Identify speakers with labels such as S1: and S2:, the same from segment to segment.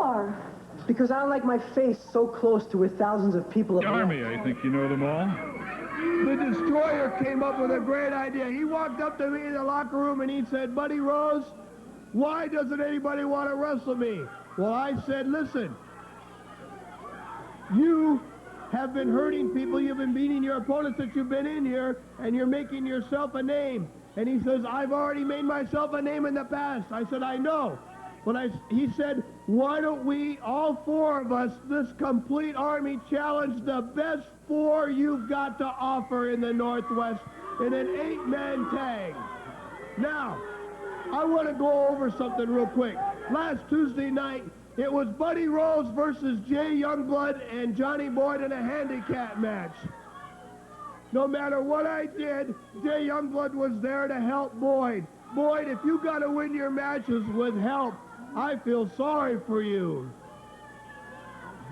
S1: are?
S2: Because I don't like my face so close to where thousands of people are.
S3: Army, I think you know them all.
S4: The Destroyer came up with a great idea. He walked up to me in the locker room and he said, Buddy Rose, why doesn't anybody want to wrestle me? Well, I said, listen, you have been hurting people. You've been beating your opponents since you've been in here, and you're making yourself a name. And he says, I've already made myself a name in the past. I said, I know. But he said, why don't we, all four of us, this complete army, challenge the best four you've got to offer in the Northwest in an 8-man tag. Now, I want to go over something real quick. Last Tuesday night, it was Buddy Rose versus Jay Youngblood and Johnny Boyd in a handicap match. No matter what I did, Jay Youngblood was there to help Boyd. Boyd, if you got to win your matches with help, I feel sorry for you.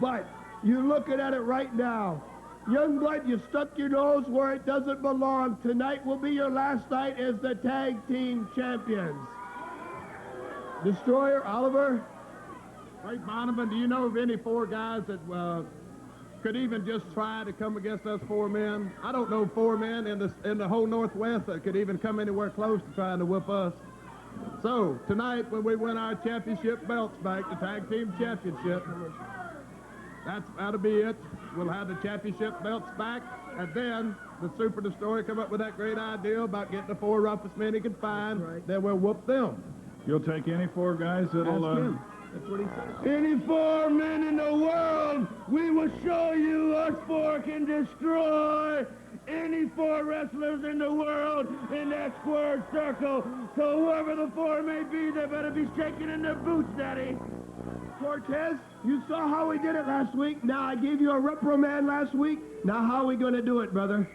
S4: But you're looking at it right now. Youngblood, you stuck your nose where it doesn't belong. Tonight will be your last night as the tag team champions. Destroyer, Oliver?
S5: Hey, Donovan, do you know of any four guys that could even just try to come against us four men? I don't know four men in the whole Northwest that could even come anywhere close to trying to whoop us. So, tonight, when we win our championship belts back, the tag team championship, that'll be it. We'll have the championship belts back, and then the Super Destroyer come up with that great idea about getting the four roughest men he can find. Right. Then we'll whoop them.
S3: You'll take any four guys that'll...
S4: That's what he said. Any four men in the world, we will show you us four can destroy any four wrestlers in the world in that square circle. So whoever the four may be, they better be shaking in their boots, Daddy. Cortez, you saw how we did it last week. Now, I gave you a reprimand last week. Now, how are we going to do it, brother?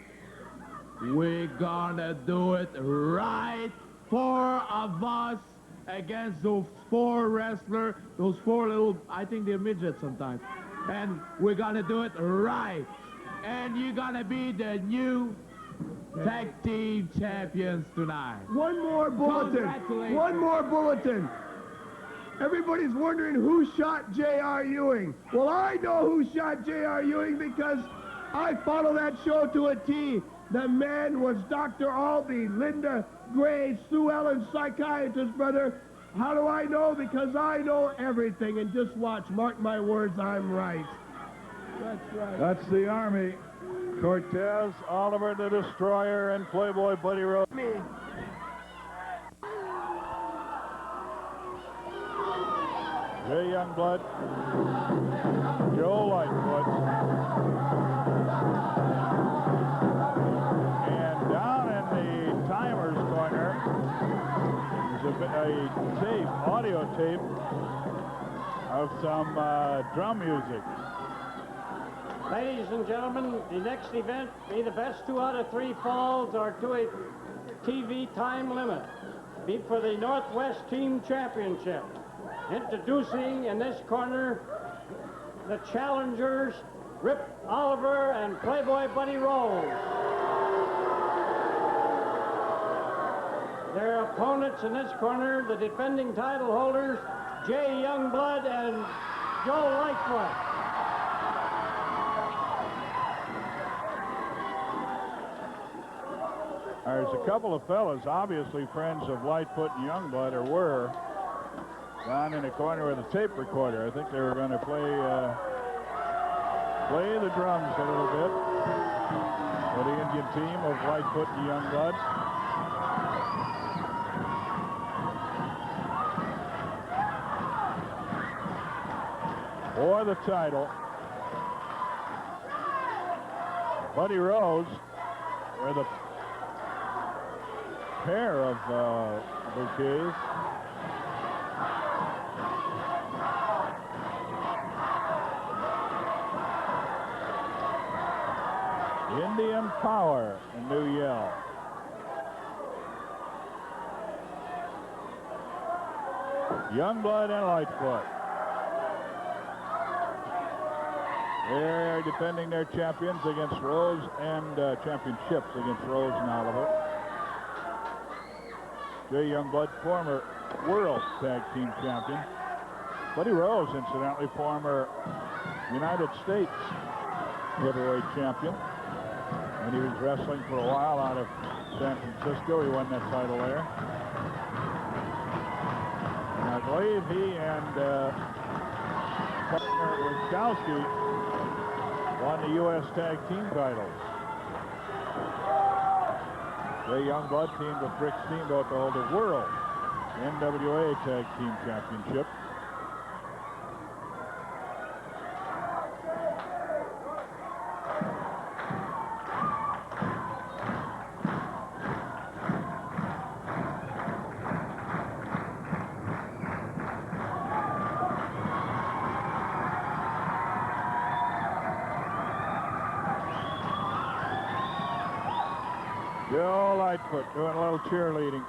S5: We're gonna do it right. Four of us against those four wrestlers, those four little, I think they're midgets sometimes. And we're gonna do it right. And you're gonna be the new tag team champions tonight.
S4: One more bulletin. One more bulletin. Everybody's wondering who shot J.R. Ewing. Well, I know who shot J.R. Ewing because I follow that show to a T. The man was Dr. Albee, Linda Gray, Sue Ellen's psychiatrist, brother. How do I know? Because I know everything. And just watch, mark my words, I'm right. That's right.
S3: That's the Army. Cortez, Oliver the Destroyer, and Playboy Buddy Rose.
S4: Me.
S3: Jay Youngblood, Joe Lightfoot, and down in the timer's corner is a tape, audio tape of some drum music.
S6: Ladies and gentlemen, the next event, be the best 2 out of 3 falls or to a TV time limit. Be for the Northwest Team Championship. Introducing in this corner the challengers, Rip Oliver and Playboy Buddy Rose. Their opponents in this corner, the defending title holders, Jay Youngblood and Joe Lightfoot.
S3: There's a couple of fellas, obviously friends of Lightfoot and Youngblood, or were, down in the corner with a tape recorder. I think they were going to play the drums a little bit for the Indian team of Lightfoot and Youngblood. For the title, Buddy Rose with a pair of bouquets. Indian Power, a new yell. Youngblood and Lightfoot. They're defending their champions against Rose and championships against Rose and Oliver. Jay Youngblood, former world tag team champion. Buddy Rose, incidentally, former United States heavyweight champion. And he was wrestling for a while out of San Francisco. He won that title there. And I believe he and partner Wiskowski won the U.S. Tag Team titles. Jay Youngblood teamed with Rick Steamboat to hold the World NWA Tag Team Championship. Joe Lightfoot doing a little cheerleading.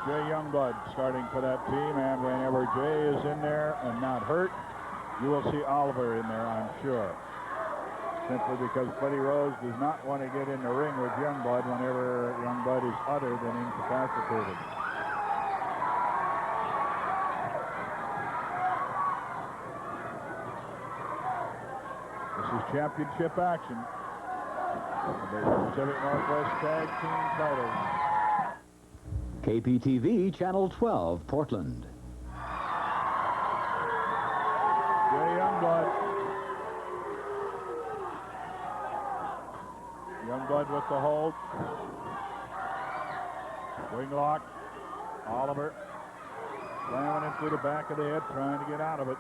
S3: Jay Youngblood starting for that team, and whenever Jay is in there and not hurt, you will see Oliver in there, I'm sure. Simply because Buddy Rose does not want to get in the ring with Youngblood whenever Youngblood is other than incapacitated. This is championship action. The Pacific Northwest Tag Team titles.
S1: KPTV Channel 12, Portland.
S3: Jay Youngblood. Youngblood with the hold. Wing lock. Oliver slamming him through the back of the head, trying to get out of it.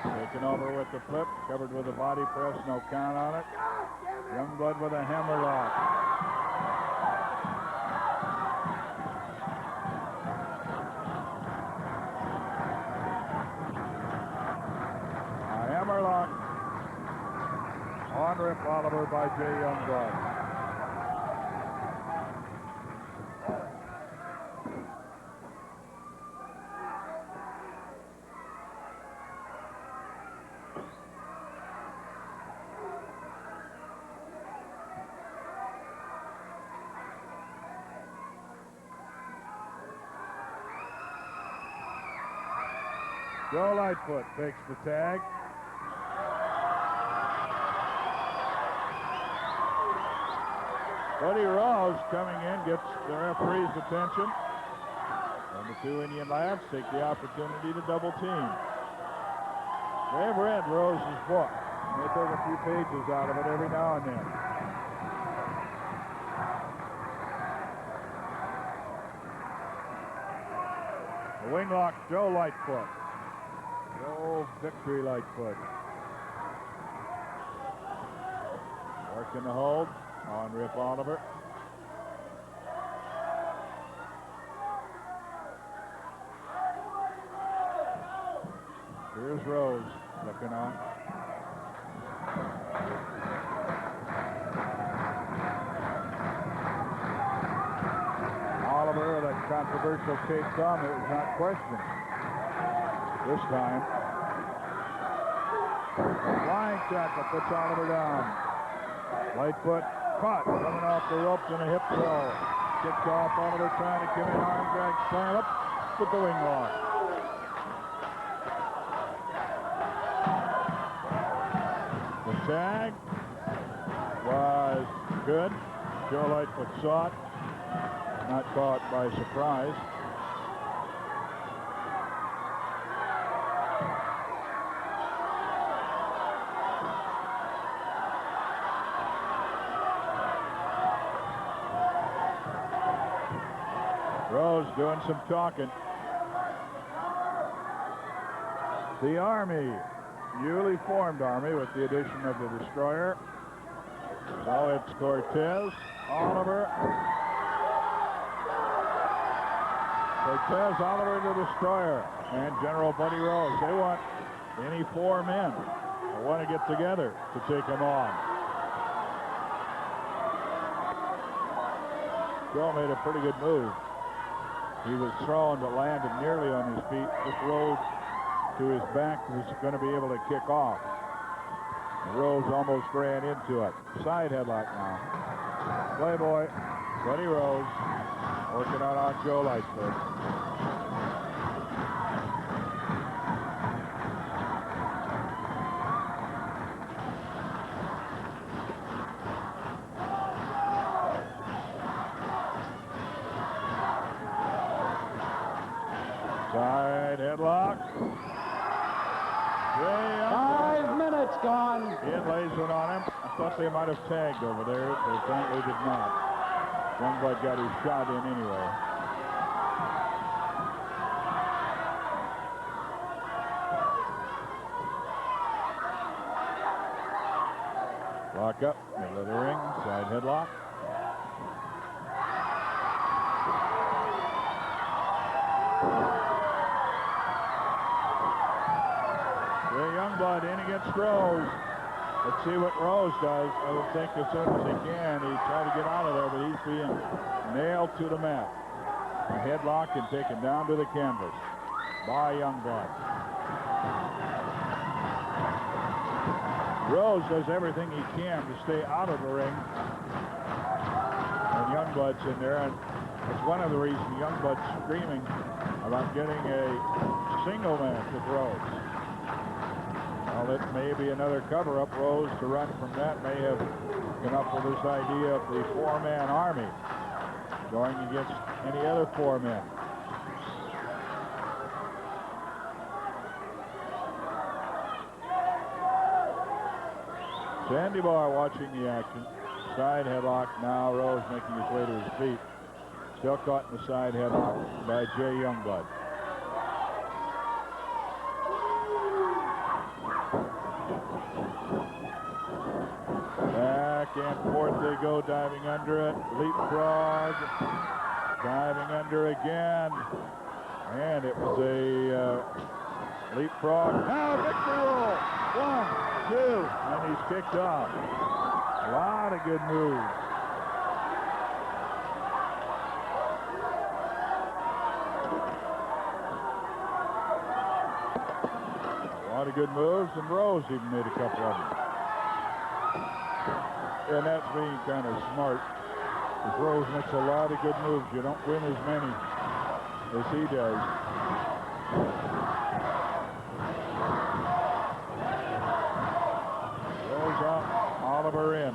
S3: Taken over with the flip, covered with a body press, no count on it. Youngblood with a hammerlock. A hammerlock on Rip Oliver by Jay Youngblood. Joe Lightfoot takes the tag. Buddy Rose coming in, gets the referee's attention. And the two Indian lads take the opportunity to double team. They've read Rose's book. They take a few pages out of it every now and then. The wing lock, Joe Lightfoot. Joe Victory Lightfoot. Working the hold on Rip Oliver. Here's Rose looking on. Oliver, that controversial Kate thumb, it was not questioned this time. Flying tackle puts Oliver down. Lightfoot caught, coming off the ropes in a hip throw. Kicks off, Oliver trying to get an arm drag, slam up with the wing lock. The tag was good. Joe Lightfoot saw it. Not caught by surprise. Rose doing some talking. The Army, newly formed Army with the addition of the Destroyer. So it's Cortez, Oliver. Cortez, Oliver, the Destroyer, and General Buddy Rose. They want any four men that want to get together to take them on. Joe made a pretty good move. He was thrown but landed nearly on his feet. Just rolled to his back, was going to be able to kick off. And Rose almost ran into it. Side headlock now. Playboy, Buddy Rose, working out on Joe Lightfoot. Side headlock. Jay Youngblood.
S6: 5 minutes gone.
S3: Ian lays one on him. I thought they might have tagged over there. They apparently did not. Youngblood got his shot in anyway. Lock up, middle of the ring, side headlock. Jay Youngblood in against Rose. Let's see what Rose does. I would think as soon as he can, he'd try to get out of there, but he's being nailed to the mat. A headlock and taken down to the canvas by Youngblood. Rose does everything he can to stay out of the ring. And Youngblood's in there, and it's one of the reasons Youngblood's screaming about getting a single match with Rose. Well, it may be another cover-up. Rose, to run from that, may have come up with this idea of the four-man army going against any other four men. Sandy Bar watching the action. Side headlock. Now Rose making his way to his feet. Still caught in the side headlock by Jay Youngblood. Back and forth they go, diving under it. Leapfrog. Diving under again. And it was a leapfrog. Now victory roll. 1, 2, and he's kicked off. A lot of good moves. A lot of good moves, and Rose even made a couple of them. And that's being kind of smart. Because Rose makes a lot of good moves. You don't win as many as he does. Oliver in.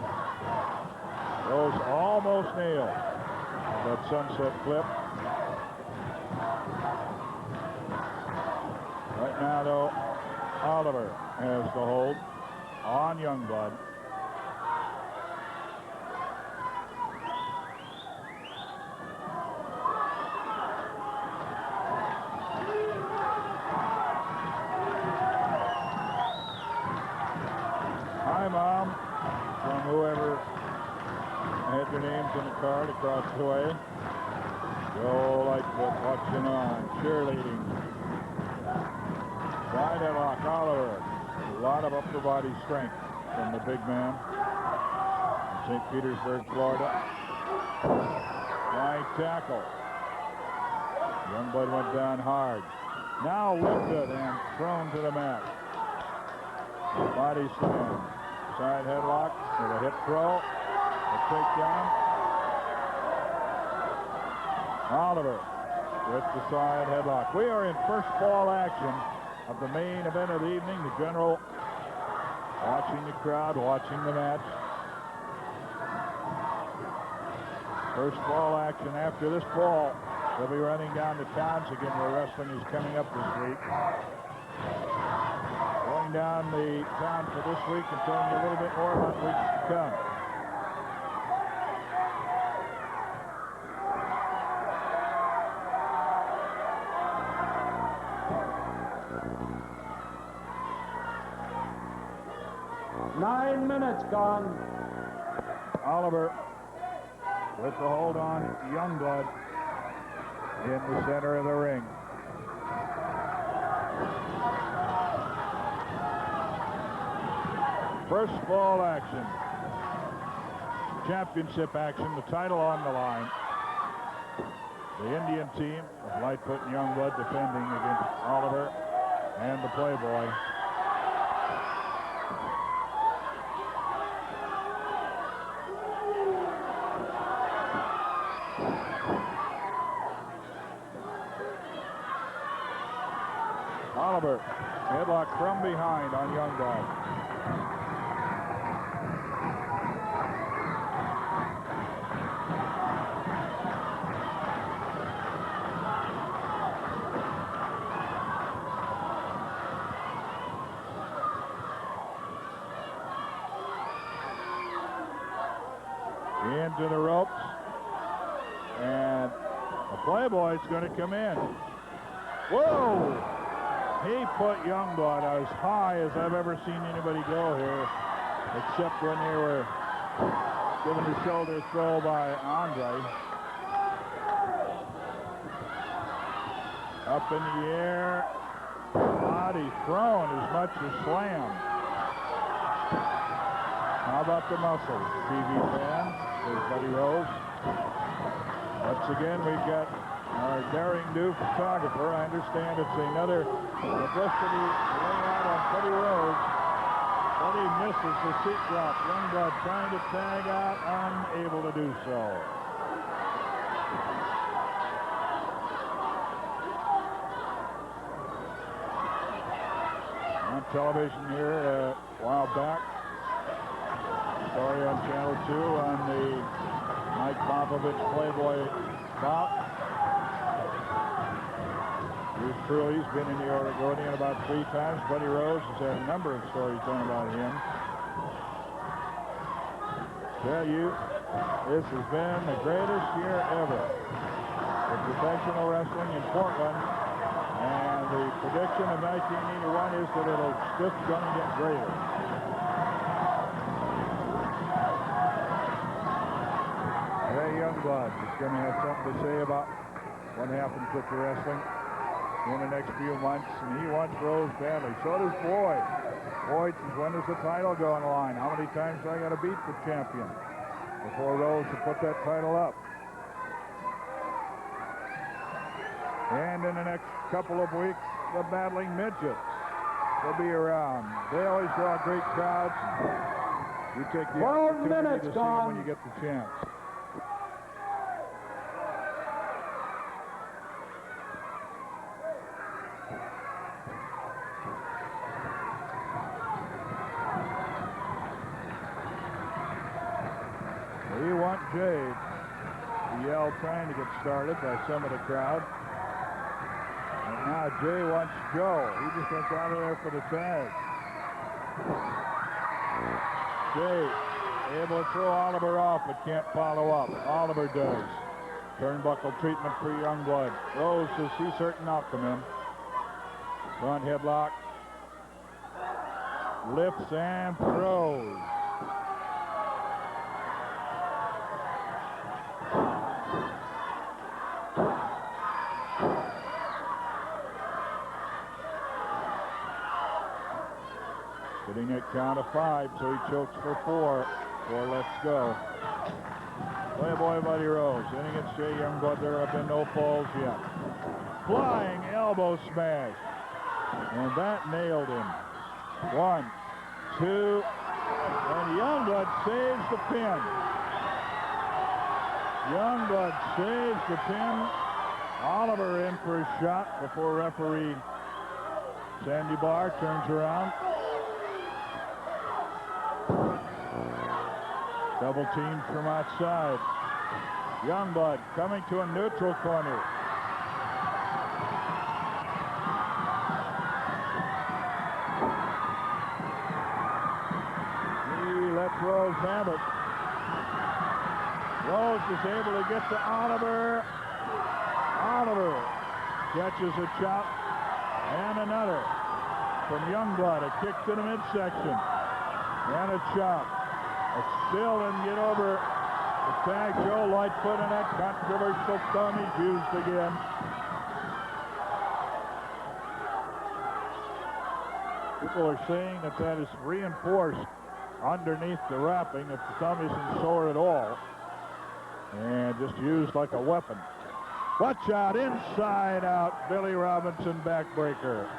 S3: Rose almost nailed that sunset flip. Right now, though, Oliver has the hold on Youngblood. Hi, Mom. From whoever had their names in the card across the way. Joe Lightfoot watching on, cheerleading. Side headlock, Oliver. A lot of upper body strength from the big man. St. Petersburg, Florida. Right tackle. Youngblood went down hard. Now lifted and thrown to the mat. Body slam. Side headlock with a hip throw. A takedown. Oliver with the side headlock. We are in first fall action of the main event of the evening. The general watching the crowd, watching the match. First fall action. After this fall, they'll be running down to towns again where wrestling is coming up this week. Going down the town for this week and telling you a little bit more about weeks to come.
S6: Nine minutes gone.
S3: Oliver with the hold on Youngblood in the center of the ring. First fall action. Championship action, the title on the line. The Indian team of Lightfoot and Youngblood defending against Oliver and the Playboy. Oliver, headlock from behind on Youngblood. into the ropes. And the Playboy's going to come in. Whoa! He put Youngblood as high as I've ever seen anybody go here, except when they were given the shoulder throw by Andre. Up in the air, body thrown as much as slammed. How about the muscles, TV fan? There's Buddy Rose. Once again, we've got our daring do photographer. I understand it's another publicity layout on Buddy Rose. Buddy misses the seat drop. Youngblood trying to tag out, unable to do so. On television here a while back, story on Channel 2 on the Mike Popovich Playboy bout. Bruce Curley's been in the Oregonian about 3 times. Buddy Rose has had a number of stories done about him. Tell you, this has been the greatest year ever for professional wrestling in Portland. And the prediction of 1981 is that it'll just gonna get greater. Ray Youngblood is going to have something to say about what happens with the wrestling in the next few months, and he wants Rose badly. So does Boyd. Boyd says, when does the title go on the line? How many times do I got to beat the champion before Rose will put that title up? And in the next couple of weeks, the Battling Midgets will be around. They always draw great crowds. You take the
S1: 12
S3: opportunity
S1: minutes
S3: to see
S1: gone.
S3: them when you get the chance. We want Jade to yell trying to get started by some of the crowd. And now Jay wants Joe. He just went out of there for the tag. Jay able to throw Oliver off but can't follow up. Oliver does. Turnbuckle treatment for Youngblood. Rose says he's certain not come in. Front headlock. Lifts and throws. Sitting at count of 5, so he chokes for 4. Let's go. Playboy Buddy Rose in against Jay Youngblood. There have been no falls yet. Flying elbow smash. And that nailed him. 1, 2, and Youngblood saves the pin. Youngblood saves the pin. Oliver in for a shot before referee Sandy Barr turns around. Double team from outside. Youngblood coming to a neutral corner. He lets Rose have it. Rose is able to get to Oliver. Oliver catches a chop and another from Youngblood. A kick to the midsection and a chop. Still didn't get over the tag. Joe Lightfoot and that controversial thumb he's used again. People are saying that that is reinforced underneath the wrapping if the thumb isn't sore at all and just used like a weapon. Watch out, inside out, Billy Robinson backbreaker.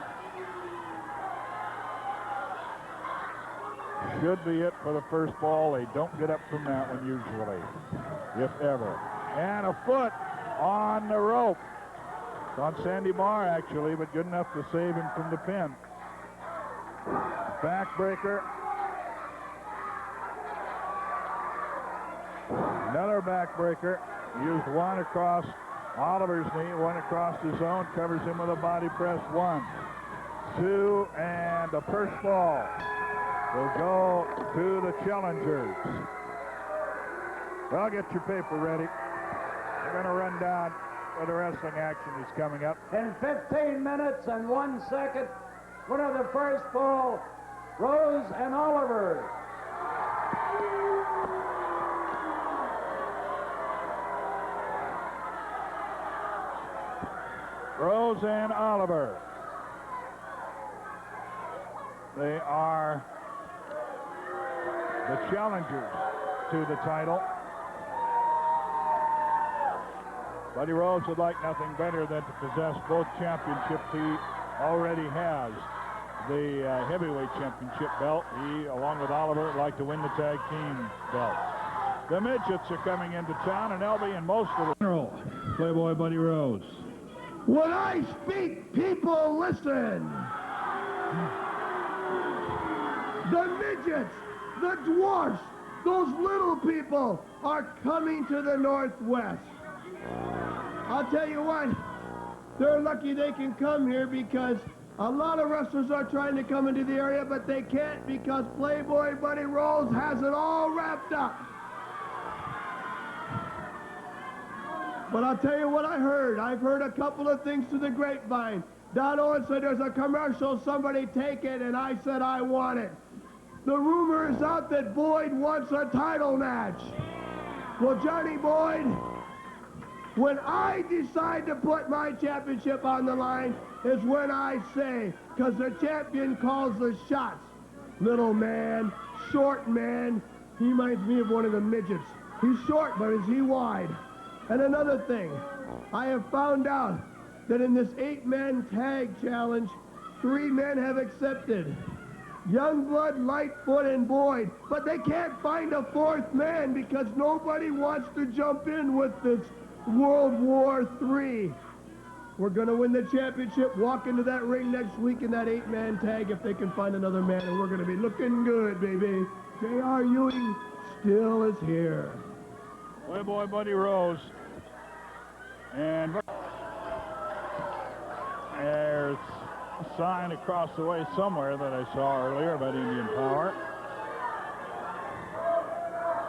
S3: Should be it for the first ball. They don't get up from that one usually, if ever. And a foot on the rope. It's on Sandy Barr, actually, but good enough to save him from the pin. Backbreaker. Another backbreaker. Used one across Oliver's knee, one across his own, covers him with a body press. 1, 2, and the first ball will go to the challengers. Well, get your paper ready. We're going to run down where the wrestling action is coming up.
S6: In 15 minutes and 1 second, winner of the first fall, Rose and Oliver.
S3: Rose and Oliver. They are the challengers to the title. Buddy Rose would like nothing better than to possess both championships. He already has the heavyweight championship belt. He, along with Oliver, would like to win the tag team belt. The midgets are coming into town, and they'll be in most of the general. Playboy Buddy Rose.
S4: When I speak, people listen. The midgets, the dwarfs, those little people are coming to the Northwest. I'll tell you what, they're lucky they can come here because a lot of wrestlers are trying to come into the area, but they can't because Playboy Buddy Rose has it all wrapped up. But I'll tell you what I heard. I've heard a couple of things through the grapevine. Don Owen said there's a commercial, somebody take it, and I said I want it. The rumor is out that Boyd wants a title match. Well, Johnny Boyd, when I decide to put my championship on the line is when I say, because the champion calls the shots. Little man, short man, he reminds me of one of the midgets. He's short, but is he wide? And another thing, I have found out that in this 8-man tag challenge, 3 men have accepted. Youngblood, Lightfoot, and Boyd. But they can't find a 4th man because nobody wants to jump in with this World War III. We're going to win the championship, walk into that ring next week in that 8-man tag if they can find another man, and we're going to be looking good, baby. J.R. Ewing still is here.
S3: Playboy Buddy Rose. And there's a sign across the way somewhere that I saw earlier about Indian Power.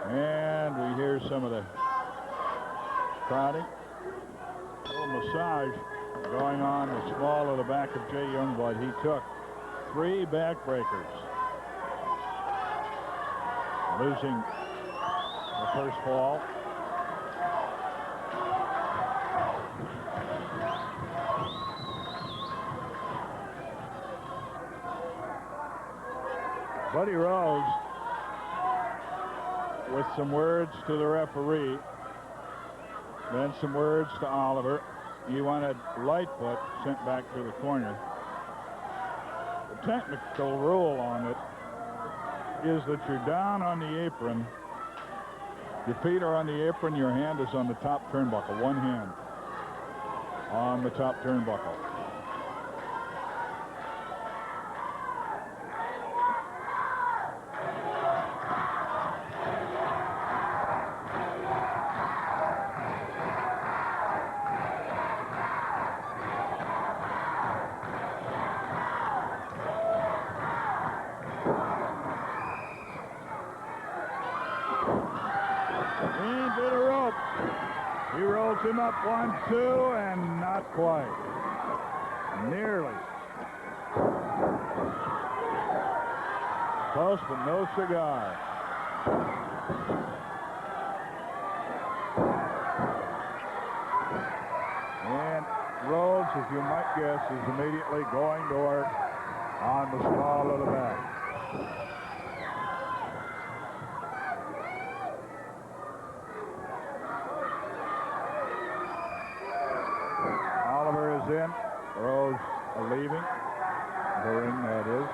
S3: And we hear some of the crowding. A little massage going on the small of the back of Jay Youngblood. He took 3 backbreakers, losing the first fall. Buddy Rose with some words to the referee, then some words to Oliver. He wanted Lightfoot sent back to the corner. The technical rule on it is that you're down on the apron. Your feet are on the apron, your hand is on the top turnbuckle, one hand on the top turnbuckle. Into the rope. He rolls him up 1, 2, and not quite. Nearly. Close, but no cigar. And Rhodes, as you might guess, is immediately going to work on the small of the back. Oliver is in. Rose leaving. The ring, that is.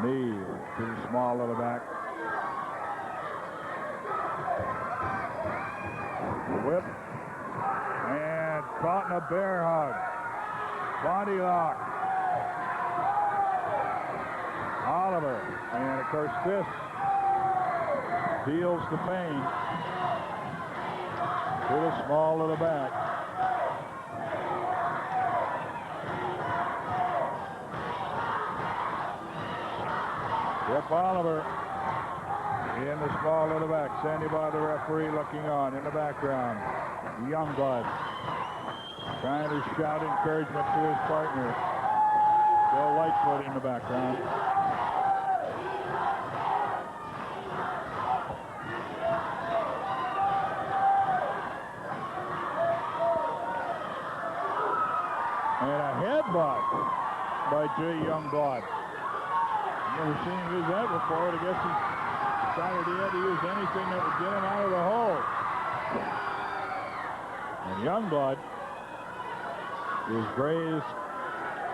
S3: Knee to the small of the back. Whip. And caught in a bear hug. Body lock. Oliver. And of course this heals the pain to the small of the back. Rip Oliver In the small of the back, Sandy Bar, the referee, looking on in the background. Youngblood trying to shout encouragement to his partner. Bill Lightfoot in the background. And a headbutt by Jay Youngblood. Never seen him use that before, but I guess he decided he had to use anything that would get him out of the hole. And Youngblood is grazed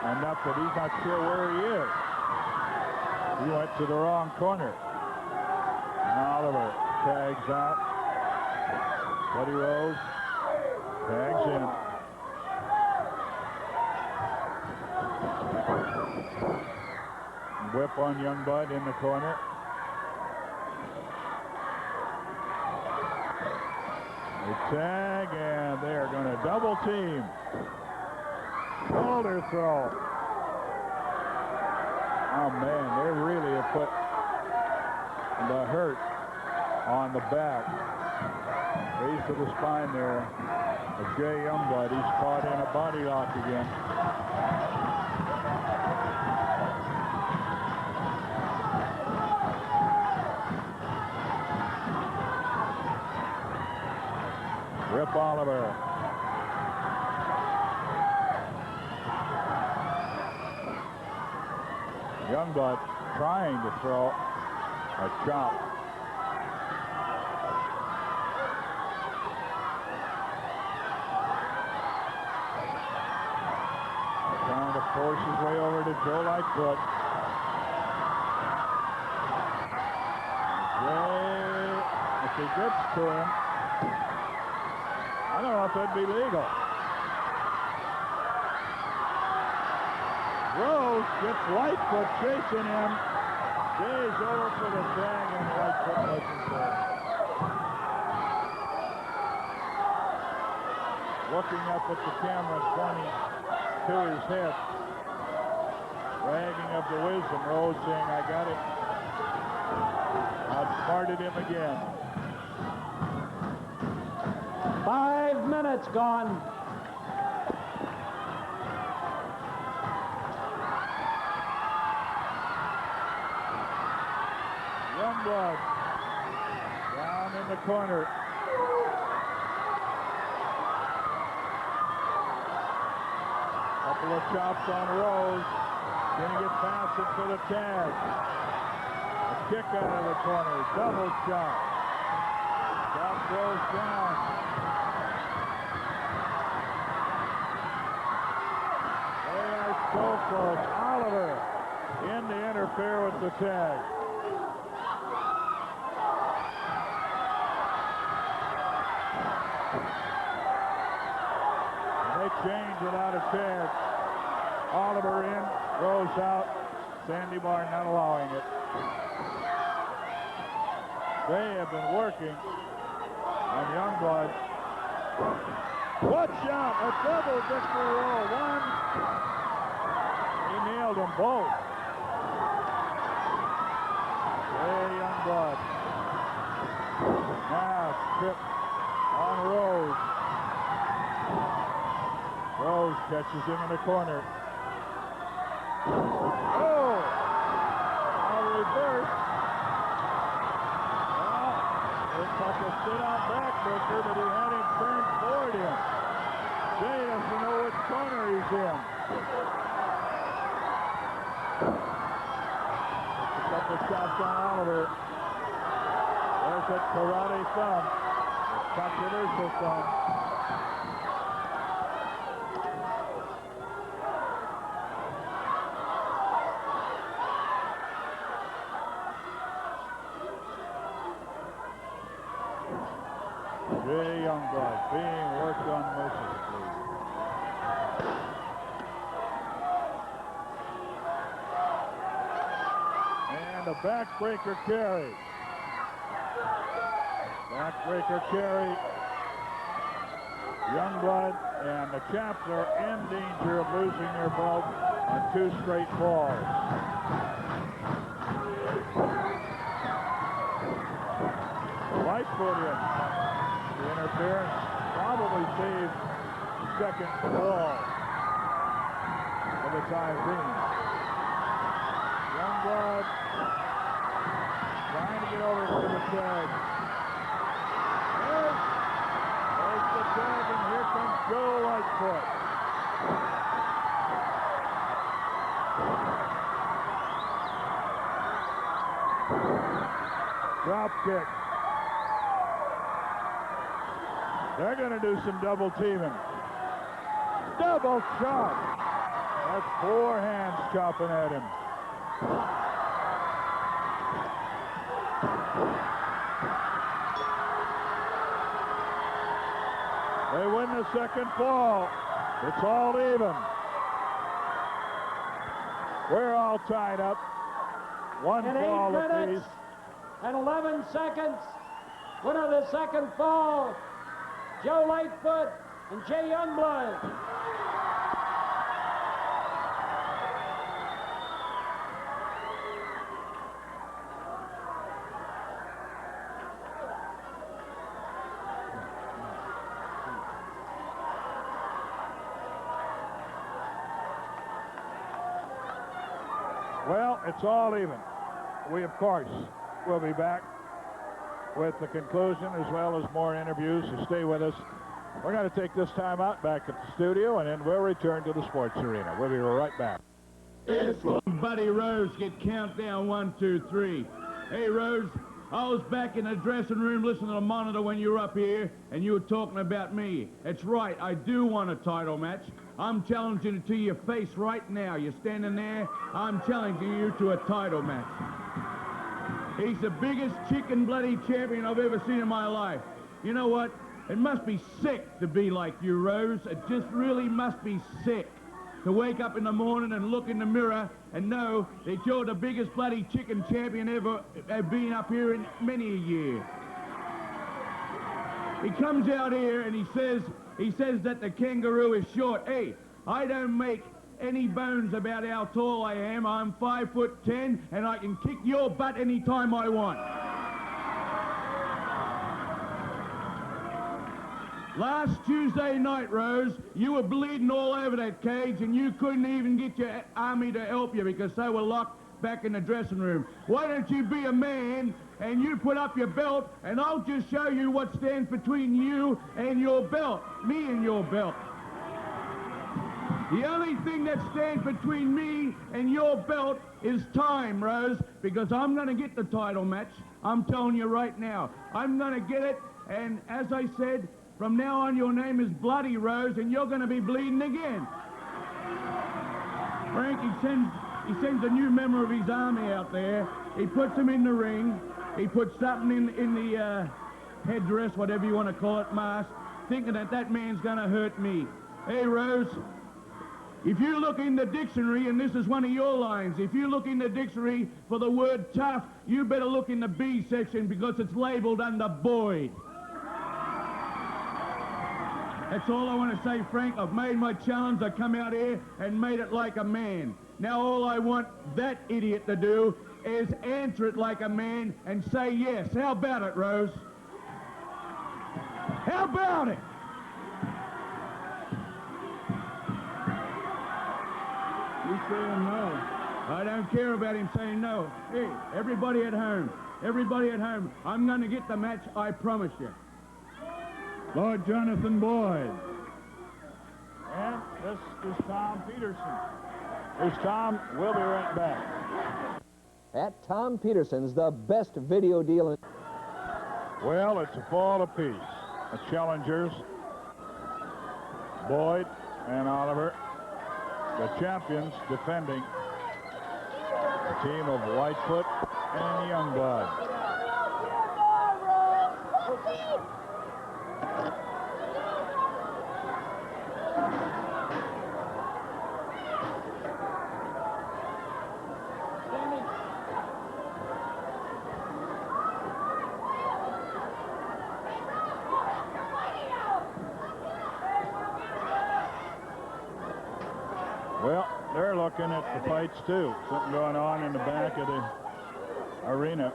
S3: enough that he's not sure where he is. He went to the wrong corner. And Oliver tags out. Buddy Rose tags in. Whip on Youngblood in the corner. They tag, and they're going to double team. Shoulder throw. Oh, man, they really have put the hurt on the back. Base of the spine there of Jay Youngblood. He's caught in a body lock again. Rip Oliver. Youngblood trying to throw a chop. Trying to force his way over to Joe Lightfoot. Jay, if he gets to him, I don't know if that'd be legal. Rose gets Lightfoot chasing him. Jay's over for the tag, and Lightfoot wasn't there. Looking up at the camera, pointing to his head. Bragging of the wisdom. Rose saying, I got it. Outsmarted him again.
S6: 5 minutes gone.
S3: Youngblood down in the corner. Couple of chops on Rose. Can he get past it for the tag? A kick out of the corner. Double shot. Chop goes down. So close. Oliver in to interfere with the tag. And they change without a tag. Oliver in, Rose out. Sandy Bar not allowing it. They have been working on Youngblood. What shot? A double victory roll. One. He nailed them both. Jay Youngblood. Now trip on Rose. Rose catches him in the corner. Oh! A reverse. Well, looks like a sit-out backbreaker, but he had him turned toward him. Jay doesn't know which corner he's in. A couple shots on Oliver. There's that karate thumb. A controversial thumb. Jay Youngblood being worked on mercilessly. And a backbreaker carry. Backbreaker carry. Youngblood and the Chaps are in danger of losing their belt on 2 straight falls. right foot in. The interference probably saved the second ball for the Typhoons. Youngblood trying to get over to the tag. There's the tag, and here comes Joe Lightfoot. Drop kick. They're going to do some double teaming. Double chop. That's 4 hands chopping at him. They win the second fall. It's all even. We're all tied up. One
S6: In
S3: fall
S6: 8
S3: apiece.
S6: minutes and 11 seconds, winner of the second fall, Joe Lightfoot and Jay Youngblood.
S3: Well, it's all even. We, of course, will be back with the conclusion as well as more interviews, so stay with us. We're going to take this time out back at the studio, and then we'll return to the sports arena. We'll be right back.
S5: Buddy Rose get countdown 1, 2, 3. Hey, Rose, I was back in the dressing room listening to the monitor when you were up here, and you were talking about me. That's right, I do want a title match. I'm challenging it to your face right now. You're standing there, I'm challenging you to a title match. He's the biggest chicken bloody champion I've ever seen in my life. You know what? It must be sick to be like you, Rose. It just really must be sick to wake up in the morning and look in the mirror and know that you're the biggest bloody chicken champion ever been up here in many a year. He comes out here and he says that the kangaroo is short. Hey, I don't make any bones about how tall I am. I'm 5'10", and I can kick your butt anytime I want. Last Tuesday night, Rose, you were bleeding all over that cage, and you couldn't even get your army to help you because they were locked back in the dressing room. Why don't you be a man and you put up your belt, and I'll just show you what stands between you and your belt, me and your belt. The only thing that stands between me and your belt is time, Rose, because I'm going to get the title match. I'm telling you right now. I'm going to get it, and as I said, from now on your name is Bloody Rose, and you're going to be bleeding again. Frank, he sends a new member of his army out there. He puts him in the ring. He puts something in the headdress, whatever you want to call it, mask, thinking that that man's going to hurt me. Hey, Rose, if you look in the dictionary, and this is one of your lines, if you look in the dictionary for the word tough, you better look in the B section because it's labeled under Boyd. That's all I want to say, Frank. I've made my challenge. I come out here and made it like a man. Now all I want that idiot to do is answer it like a man and say yes. How about it, Rose? How about it? He's saying no. I don't care about him saying no. Hey, everybody at home, I'm going to get the match, I promise you. Lord Jonathan Boyd.
S3: And this is Tom Peterson. Here's Tom. We'll be right back.
S7: At Tom Peterson's, the best video deal in...
S3: Well, it's a fall apiece. The challengers, Boyd and Oliver. The champions defending, the team of Lightfoot and Youngblood. Well, they're looking at the fights too. Something going on in the back of the arena.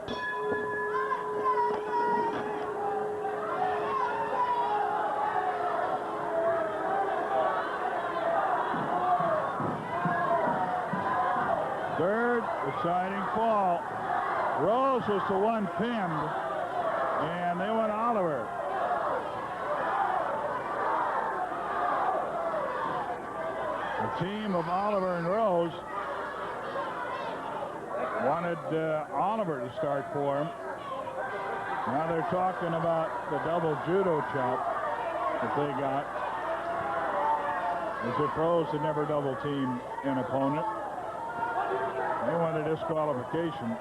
S3: deciding fall. Rose was the one pinned, and they went Oliver. The team of Oliver and Rose wanted Oliver to start for him. Now they're talking about the double judo chop that they got, as if Rose had never double-teamed an opponent. They want a disqualification.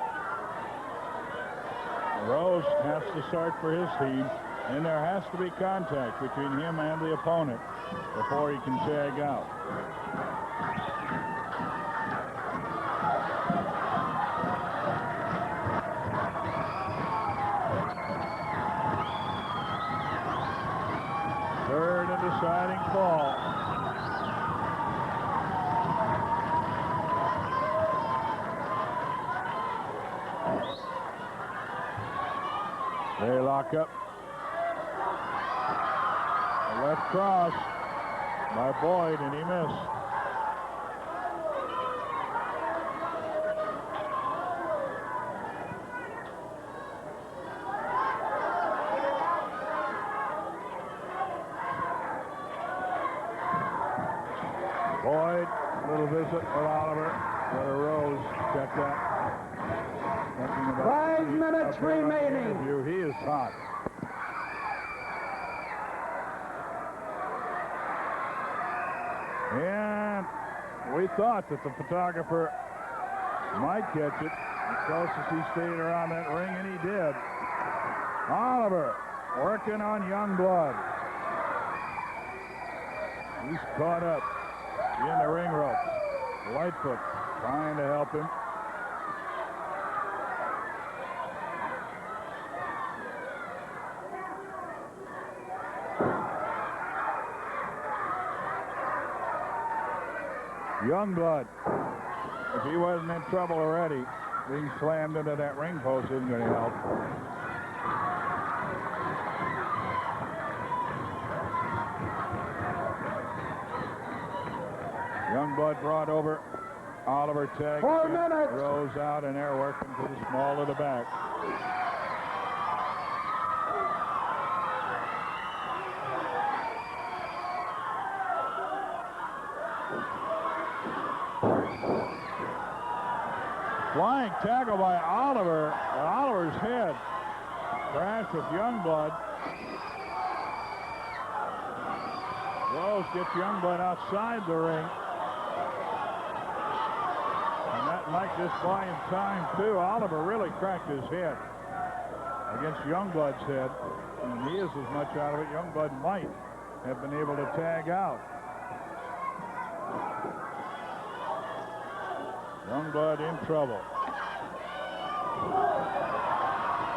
S3: Rose has to start for his team, and there has to be contact between him and the opponent before he can tag out. Third and deciding fall. They lock up. A left cross by Boyd, and he missed. Boyd, little visit with Oliver. Let a Rose check that.
S2: 5 minutes remaining.
S3: He is hot. And we thought that the photographer might catch it as close as he stayed around that ring, and he did. Oliver working on Youngblood. He's caught up in the ring ropes. Lightfoot trying to help him. Youngblood, if he wasn't in trouble already, being slammed into that ring post isn't going to help. Youngblood brought over. Oliver tagged.
S2: 4 minutes.
S3: Rose out, and they're working to the small of the back. Flying tackle by Oliver. Oliver's head crashed with Youngblood. Rose gets Youngblood outside the ring. And that might just buy him time, too. Oliver really cracked his head against Youngblood's head. And he is as much out of it. Youngblood might have been able to tag out. Youngblood in trouble.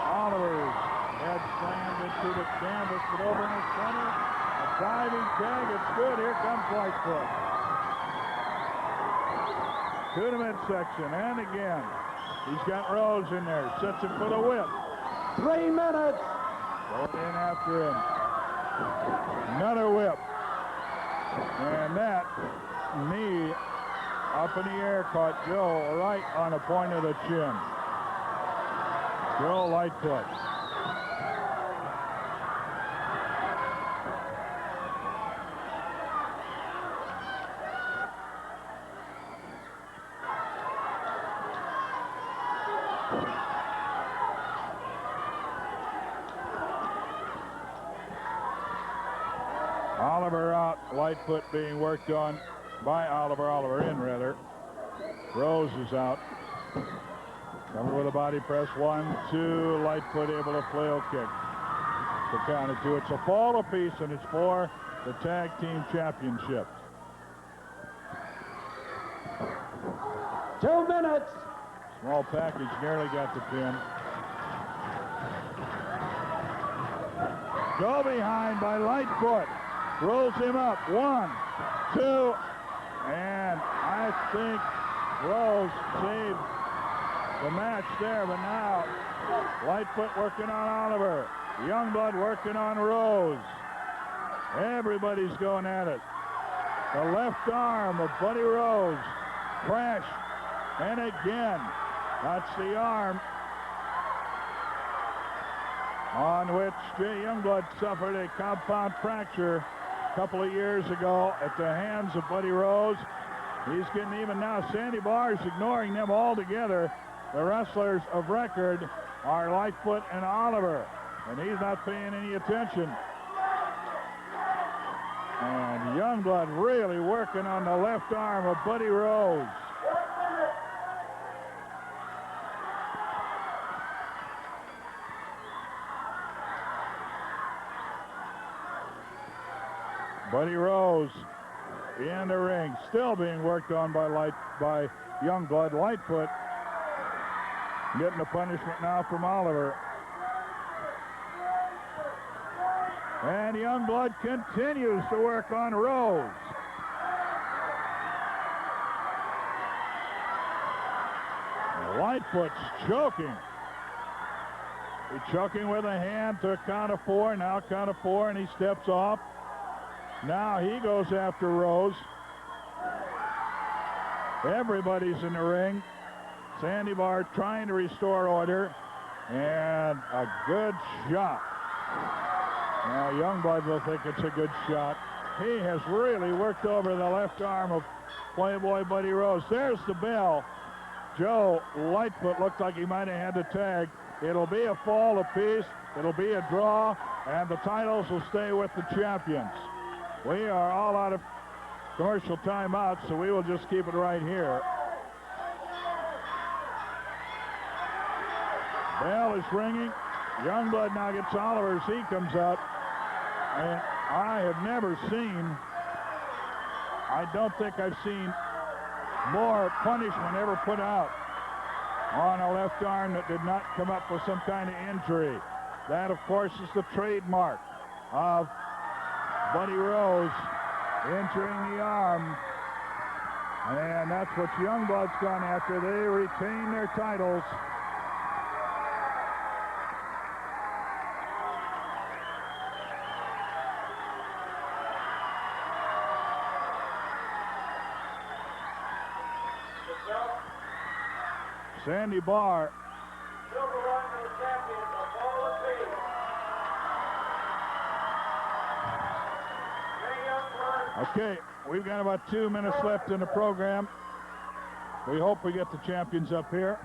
S3: Oliver's head slammed into the canvas, but over in the center, a diving tag. It's good. Here comes Lightfoot. To the midsection, and again. He's got Rose in there. Sets him for the whip.
S2: 3 minutes.
S3: Going in after him. Another whip. And that knee up in the air caught Joe right on the point of the chin. Joe Lightfoot. Oliver out, Lightfoot being worked on by Oliver. Oliver in, rather. Rose is out. Covered with a body press. 1, 2. Lightfoot able to flail kick to count it 2. It's a fall apiece, and it's for the tag team championship.
S2: 2 minutes.
S3: Small package nearly got the pin. Go behind by Lightfoot. Rolls him up. 1, 2. And I think Rose saved the match there, but now Lightfoot working on Oliver. Youngblood working on Rose. Everybody's going at it. The left arm of Buddy Rose crashed And again, that's the arm on which Jay Youngblood suffered a compound fracture a couple of years ago at the hands of Buddy Rose. He's getting even now. Sandy Barr is ignoring them altogether. The wrestlers of record are Lightfoot and Oliver, and he's not paying any attention. And Youngblood really working on the left arm of Buddy Rose. Buddy Rose in the ring, still being worked on by Youngblood. Lightfoot getting the punishment now from Oliver. And Youngblood continues to work on Rose. Lightfoot's choking. He's choking with a hand to a count of 4. Now count of 4, and he steps off. Now he goes after Rose. Everybody's in the ring. Sandy Barr trying to restore order. And a good shot. Now Youngblood will think it's a good shot. He has really worked over the left arm of Playboy Buddy Rose. There's the bell. Joe Lightfoot looked like he might have had the tag. It'll be a fall apiece. It'll be a draw. And the titles will stay with the champions. We are all out of commercial timeouts, so we will just keep it right here. Bell is ringing. Youngblood now gets Oliver as he comes out. And I have never seen, I don't think I've seen more punishment ever put out on a left arm that did not come up with some kind of injury. That, of course, is the trademark of Buddy Rose, injuring the arm. And that's what Youngblood's gone after. They retain their titles. Sandy Barr. Okay, we've got about 2 minutes left in the program. We hope we get the champions up here.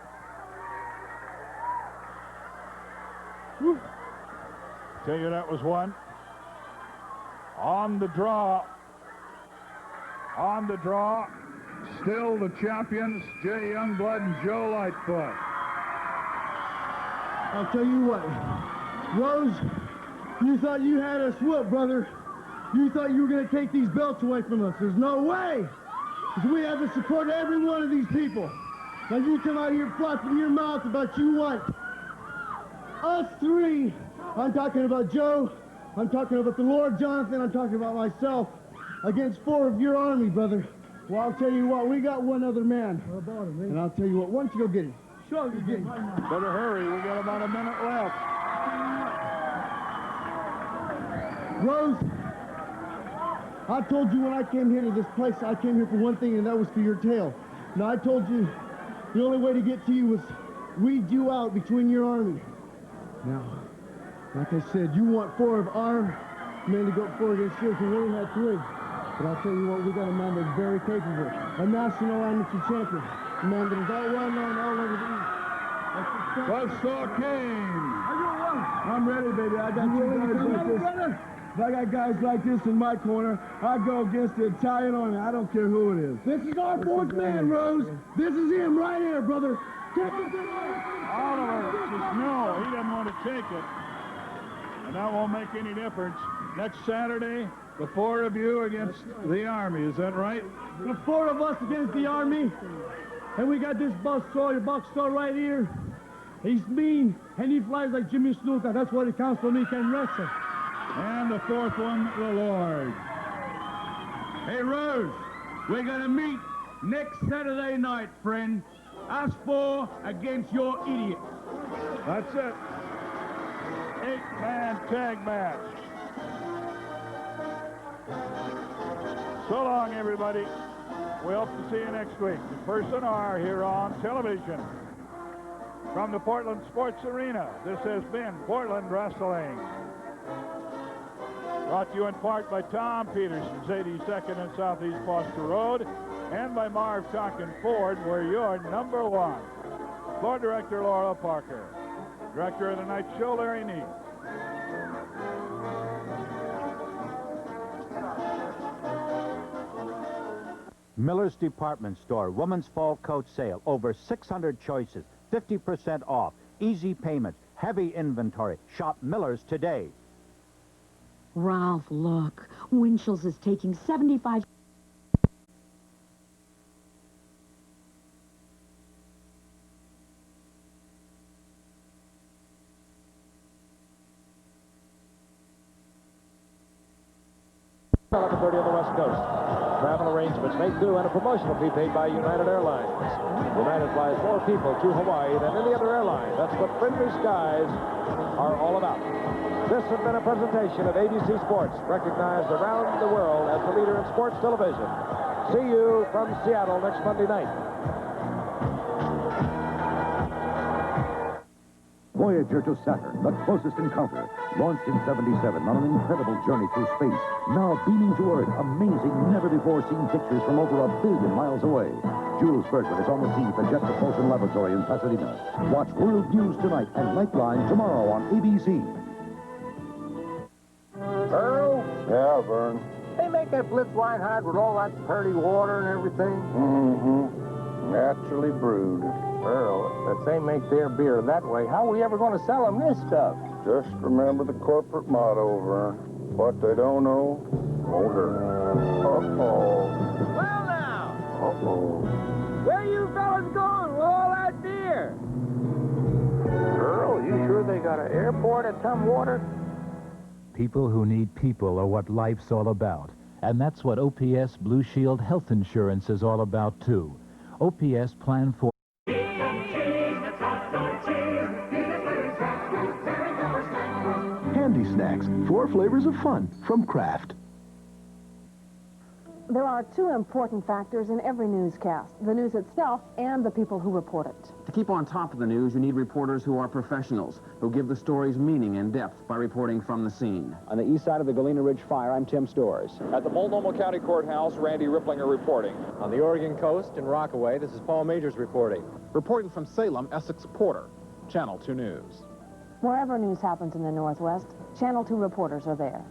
S3: Whew. Tell you that was one. On the draw. On the draw. Still the champions, Jay Youngblood and Joe Lightfoot.
S4: I'll tell you what, Rose, you thought you had us whooped, brother. You thought you were going to take these belts away from us. There's no way. Because we have the support of every one of these people. Now you come out here flopping your mouth about you want us three. I'm talking about Joe. I'm talking about the Lord Jonathan. I'm talking about myself against 4 of your army, brother. Well, I'll tell you what, we got one other man. What about him, and I'll tell you what, why don't you go get him? Sure, you get him.
S3: Better hurry, we got about a minute left.
S4: Rose, I told you when I came here to this place, I came here for one thing, and that was for your tail. Now, I told you the only way to get to you was weed you out between your army. Now, like I said, you want 4 of our men to go 4 against yours, and we only had 3. But I'll tell you what, we got a man that's very capable, a national amateur champion, a man that is all well known all over the East.
S3: Buzzsaw King.
S4: I'm ready, baby. I got 2 guys like this. If I got guys like this in my corner, I go against the Italian army. I don't care who it is. This is our 4th man, Rose. This is him right here, brother.
S3: Oliver says no, he doesn't want to take it. And that won't make any difference. Next Saturday, the 4 of you against the Army, is that right?
S4: The 4 of us against the Army. And we got this Bucksaw right here. He's mean, and he flies like Jimmy Snuka. That's what it counts for me, can wrestle.
S3: And the 4th one, the Lord.
S8: Hey, Rose, we're going to meet next Saturday night, friend. Us 4 against your idiot.
S3: That's it. 8-man tag match. So long, everybody. We hope to see you next week in person or here on television. From the Portland Sports Arena, this has been Portland Wrestling. Brought to you in part by Tom Peterson's 82nd and Southeast Foster Road, and by Marv Tonkin Ford, where you're number one. Floor Director Laura Parker. Director of the Night Show, Larry Neat.
S1: Miller's Department Store, women's fall coat sale. Over 600 choices, 50% off, easy payments, heavy inventory. Shop Miller's today.
S9: Ralph, look. Winchell's is taking 75...
S10: $11.30 on the West Coast. Travel arrangements made through and a promotional fee paid by United Airlines. United flies more people to Hawaii than any other airline. That's what friendly skies are all about. This has been a presentation of ABC Sports, recognized around the world as the leader in sports television. See you from Seattle next Monday night.
S11: Voyager to Saturn, the closest encounter. Launched in '77 on an incredible journey through space. Now beaming to Earth, amazing, never-before-seen pictures from over 1 billion miles away. Jules Berger is on the scene at the Jet Propulsion Laboratory in Pasadena. Watch World News Tonight and Nightline tomorrow on ABC.
S12: Earl?
S13: Yeah, Vern.
S12: They make that Blitz White Hide with all that pretty water and everything?
S13: Mm-hmm. Naturally brewed.
S12: Earl, if they make their beer that way, how are we ever going to sell them this stuff?
S13: Just remember the corporate motto, Vern. What they don't know won't hurt. Uh-oh.
S12: Well, now.
S13: Uh-oh.
S12: Where you fellas going with all that beer? Earl, you sure they got an airport at Tumwater?
S14: People who need people are what life's all about. And that's what OPS Blue Shield Health Insurance is all about, too. OPS Plan for...
S15: Handy Snacks, 4 flavors of fun from Kraft.
S16: There are 2 important factors in every newscast, the news itself and the people who report it.
S17: To keep on top of the news, you need reporters who are professionals, who give the stories meaning and depth by reporting from the scene.
S7: On the east side of the Galena Ridge fire, I'm Tim Storrs.
S18: At the Multnomah County Courthouse, Randy Ripplinger reporting.
S19: On the Oregon coast in Rockaway, this is Paul Majors reporting.
S20: Reporting from Salem, Essex Porter, Channel 2 News.
S16: Wherever news happens in the Northwest, Channel 2 reporters are there.